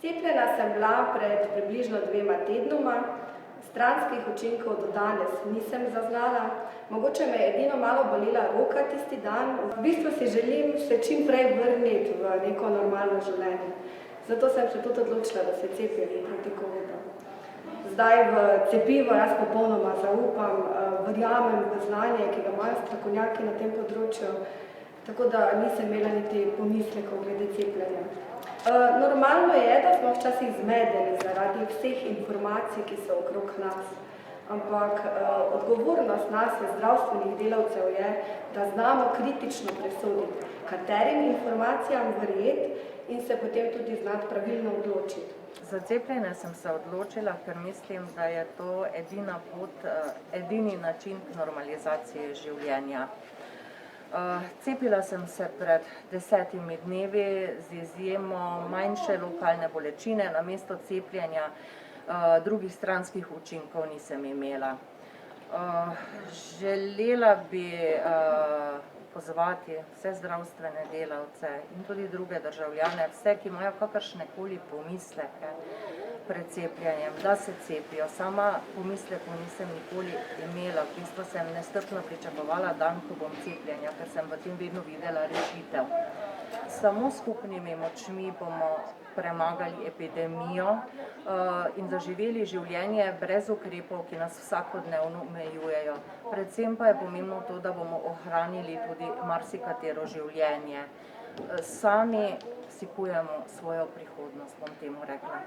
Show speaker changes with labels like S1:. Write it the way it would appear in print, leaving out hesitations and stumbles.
S1: Cepljena sem bila pred približno 2 tednoma, stranskih učinkov do danes nisem zaznala, mogoče me je edino malo bolela roka tisti dan. V bistvu si želim se čim prej vrniti v neko normalno življenje. Zato sem se tudi odločila, da se cepim proti covidu. Zdaj v cepivo jaz popolnoma zaupam, verjamem v znanje, ki ga imajo strokovnjaki na tem področju, tako da nisem imela niti pomislekov glede cepljenja. Normalno je, da smo včasih zmedeni zaradi vseh informacij, ki so okrog nas, ampak odgovornost nas, zdravstvenih delavcev je, da znamo kritično presoditi, katerim informacijam verjeti in se potem tudi znati pravilno odločiti.
S2: Za cepljenje sem se odločila, ker mislim, da je to edina pot, edini način k normalizaciji življenja. Cepila sem se pred 10 dnevi z izjemo manjše lokalne bolečine, namesto cepljenja drugih stranskih učinkov nisem imela. Želela bi pozvati vse zdravstvene delavce in tudi druge državljane, vse, ki imajo kakršnekoli pomisleke pred cepljenjem, da se cepijo. Sama pomislekov nisem nikoli imela, v bistvu sem nestrpno pričakovala dan, ko bom cepljenja, ker sem v tem vedno videla rešitev. Samo skupnimi močmi bomo premagali epidemijo in zaživeli življenje brez ukrepov, ki nas vsakodnevno omejujejo. Predvsem pa je pomembno to, da bomo ohranili tudi marsikatero življenje. Sami si kujemo svojo prihodnost, bom temu rekla.